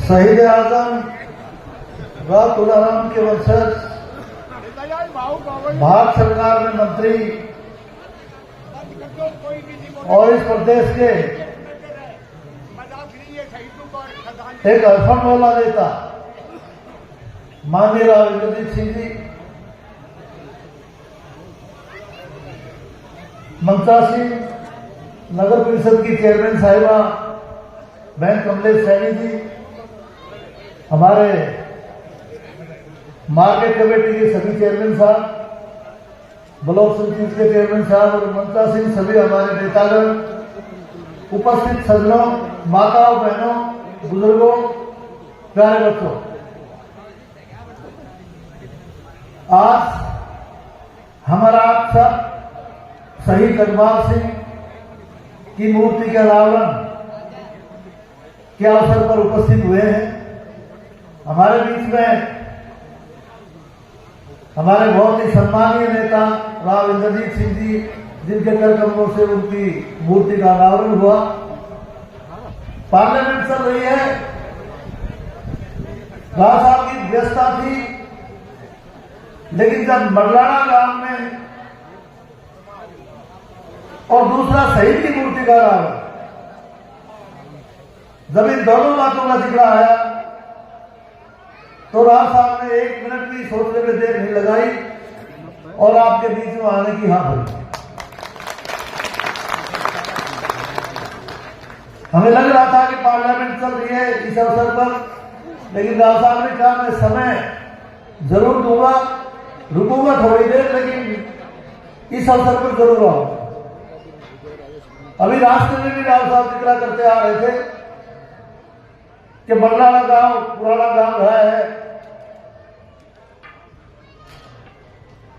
शहीद आजम राव तुलाराम के वंशज, भारत सरकार में मंत्री और इस प्रदेश के एक अरफन वाला नेता माननीय राव इंद्रजीत सिंह जी, ममता सिंह, नगर परिषद की चेयरमैन साहिबा बहन कमलेश सैनी जी, हमारे मार्केट कमेटी के सभी चेयरमैन साहब, ब्लॉक समिति के चेयरमैन साहब और ममता सिंह, सभी हमारे नेतागण, उपस्थित सज्जनों, माताओं, बहनों, बुजुर्गों, प्यारे बच्चों, आज हमारा आप सब शहीद जगमाल सिंह की मूर्ति के अनावरण के अवसर पर उपस्थित हुए हैं। हमारे बीच में हमारे बहुत ही सम्मानीय नेता राव इंद्रजीत सिंह जी, जिनके कर कमलों से उनकी मूर्ति का अनावरण हुआ। पार्लियामेंट चल रही है, राव साहब की व्यस्तता थी, लेकिन जब मरलाना गांव में और दूसरा शहीद की मूर्ति का अनावरण, जब इन दोनों बातों का जिक्र आया तो राव साहब ने 1 मिनट भी सोचने में देर नहीं लगाई और आपके बीच में आने की हाँ भरी। हमें लग रहा था कि पार्लियामेंट चल रही है इस अवसर पर, लेकिन राव साहब ने कहा मैं समय जरूर दूंगा, रुकूंगा थोड़ी देर, लेकिन इस अवसर पर जरूर आऊंगा। अभी रास्ते में भी राव साहब जिक्र करते आ रहे थे कि मरलाना गांव पुराना गांव रहा है,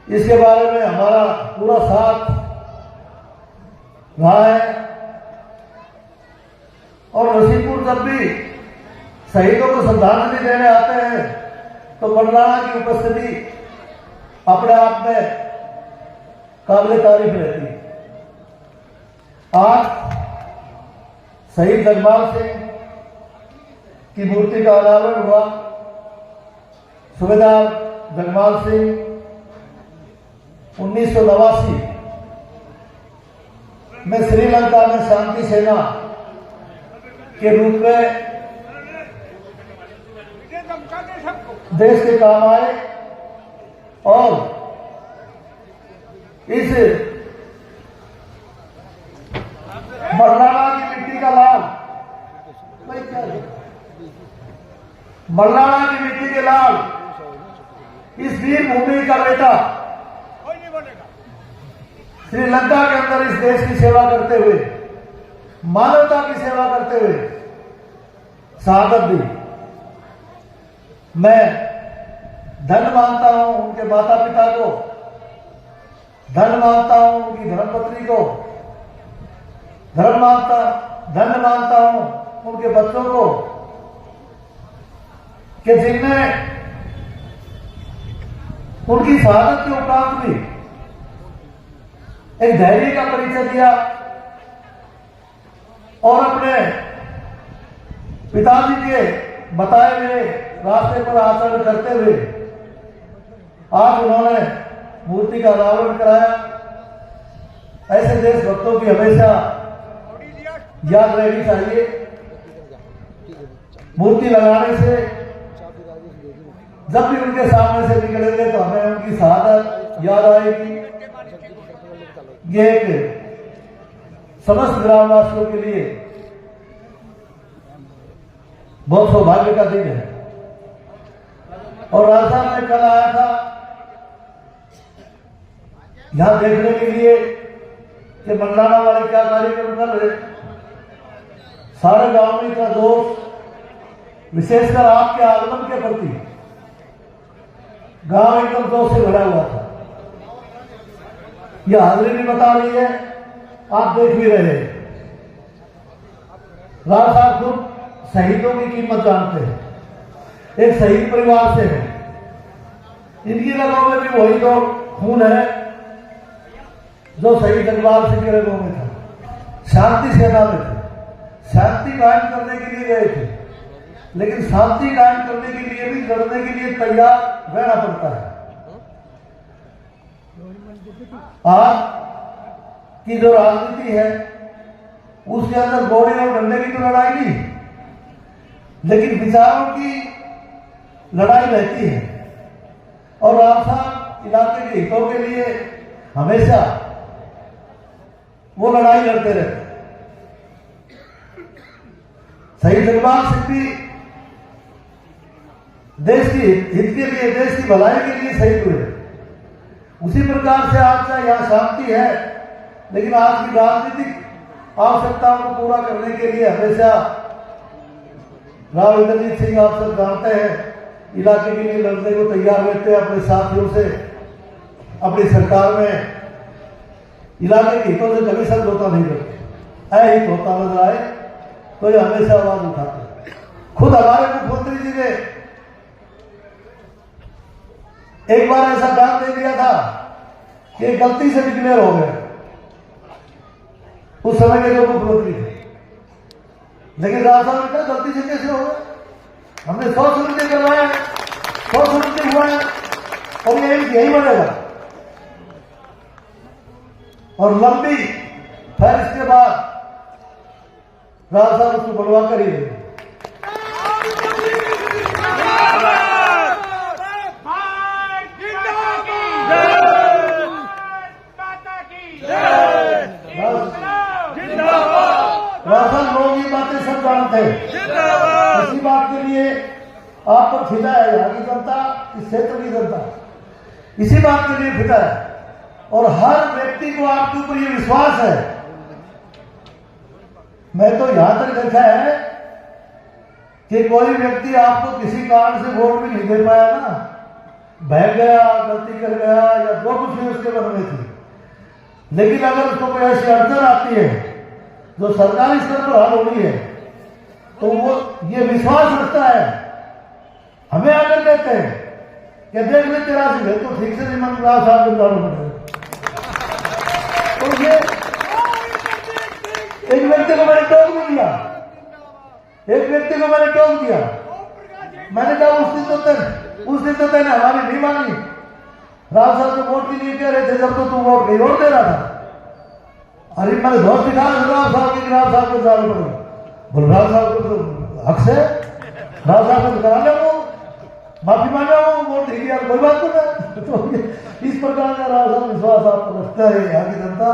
इसके बारे में हमारा पूरा साथ रहा है और नसीबपुर जब भी शहीदों को श्रद्धांजलि देने आते हैं तो मरलाना की उपस्थिति अपने आप में काबिल तारीफ रहती है। आज शहीद जगमाल सिंह की मूर्ति का अनावरण हुआ। सूबेदार जगमाल सिंह 1989 में श्रीलंका में शांति सेना के रूप में देश के काम आए और इस मरलाना की मिट्टी का लाल, मरलाना की मिट्टी के लाल, इस वीर भूमि का बेटा श्रीलंका के अंदर इस देश की सेवा करते हुए, मानवता की सेवा करते हुए शहादत दी। मैं धन्य मानता हूं उनके माता पिता को, धन्य मानता हूं उनकी धर्मपत्नी को, धन्य मानता हूं उनके बच्चों को कि जिनने उनकी शहादत के उपरांत भी एक धैर्य का परिचय दिया और अपने पिताजी के बताए हुए रास्ते पर आचरण करते हुए आज उन्होंने मूर्ति का अनावरण कराया। ऐसे देशभक्तों की हमेशा याद रहनी चाहिए। मूर्ति लगाने से जब भी उनके सामने से निकलेंगे तो हमें उनकी शहादत याद आएगी। ये एक समस्त ग्रामवासियों के लिए बहुत सौभाग्य का दिन है। और राजस्थान में कल आया था यहां देखने के लिए कि मरलाना वाले क्या कार्यक्रम कर रहे। सारे गांव में इतना जोश, विशेषकर आपके आगमन के प्रति गांव एकदम जोश से भरा हुआ था। यह हाजिरी भी बता रही है, आप देख भी रहे हैं। राव साहब खुद शहीदों की कीमत जानते हैं, एक शहीद परिवार से है। इनकी रगों में भी वही तो खून है जो शहीद जगमाल सिंह के रगों में था। शांति सेना में थे, शांति कायम करने के लिए गए थे। लेकिन शांति कायम करने के लिए भी लड़ने के लिए तैयार रहना पड़ता है। आज की जो राजनीति है उसके अंदर गोली और डंडे की तो लड़ाई नहीं, लेकिन विचारों की लड़ाई रहती है। और राम साहब इलाके के हितों के लिए हमेशा वो लड़ाई लड़ते रहते। शहीद दिलबाग सिंह भी देश की हित के लिए, देश की भलाई के लिए शहीद हुए। उसी प्रकार से आज चाहे यहाँ शांति है, लेकिन आज की राजनीतिक आवश्यकताओं को पूरा करने के लिए हमेशा राव इंद्रजीत सिंह आप सब जानते हैं इलाके के लिए लड़ने को तैयार रहते हैं। अपने साथियों से अपनी सरकार में इलाके के हितों से कभी समझौता नहीं करते। अहित होता नजर आए तो ये हमेशा आवाज उठाते। खुद हमारे मुख्यमंत्री जी ने एक बार ऐसा बयान दे दिया था कि गलती से डिक्लेयर हो गए, उस समय के जो मुख्यमंत्री थे। लेकिन राव साहब ने कहा गलती से कैसे हो गए, हमने 100 सुनते करवाए, 100 सुनते हुआ है और ये यही बनेगा। और लंबी फिर इसके बाद राव साहब उसको बढ़वा कर ही रहे। लोग ये बातें सब जानते हैं। इसी बात के लिए आप पर फिदा है यहाँ की जनता, इस क्षेत्र की जनता इसी बात के लिए फिदा है। और हर व्यक्ति को आपके ऊपर ये विश्वास है। मैं तो यहां तक देखा है कि कोई व्यक्ति आपको किसी कारण से वोट भी नहीं दे पाया ना, बह गया, गलती कर गया या जो कुछ भी उसके मन में थी, लेकिन अगर उसको कोई ऐसी अड़चन आती है जो सरकारी स्तर पर हल होनी है तो वो ये विश्वास रखता है, हमें आकर कहते हैं कि देख ले तेरा से तो ठीक से नहीं मन राव साहब को जाना पड़ेगा। तो ये एक व्यक्ति को मैंने टोक भी दिया, एक व्यक्ति को मैंने टोक दिया। मैंने कहा उस दिन तो तेने हमारी नहीं मानी। राव साहब तो वोट भी नहीं कह रहे थे जब तो तू वोट कहीं और दे रहा था। अरे मैंने दोस्त दिखा राव साहब की, राव साहब को जाना पड़ेगा। बोल राव साहब को तो हक से, राव साहब को करा ले, वो माफी मांगा, वो वोट नहीं दिया, कोई बात नहीं। तो इस प्रकार का राव साहब विश्वास आप रखता है यहाँ की जनता।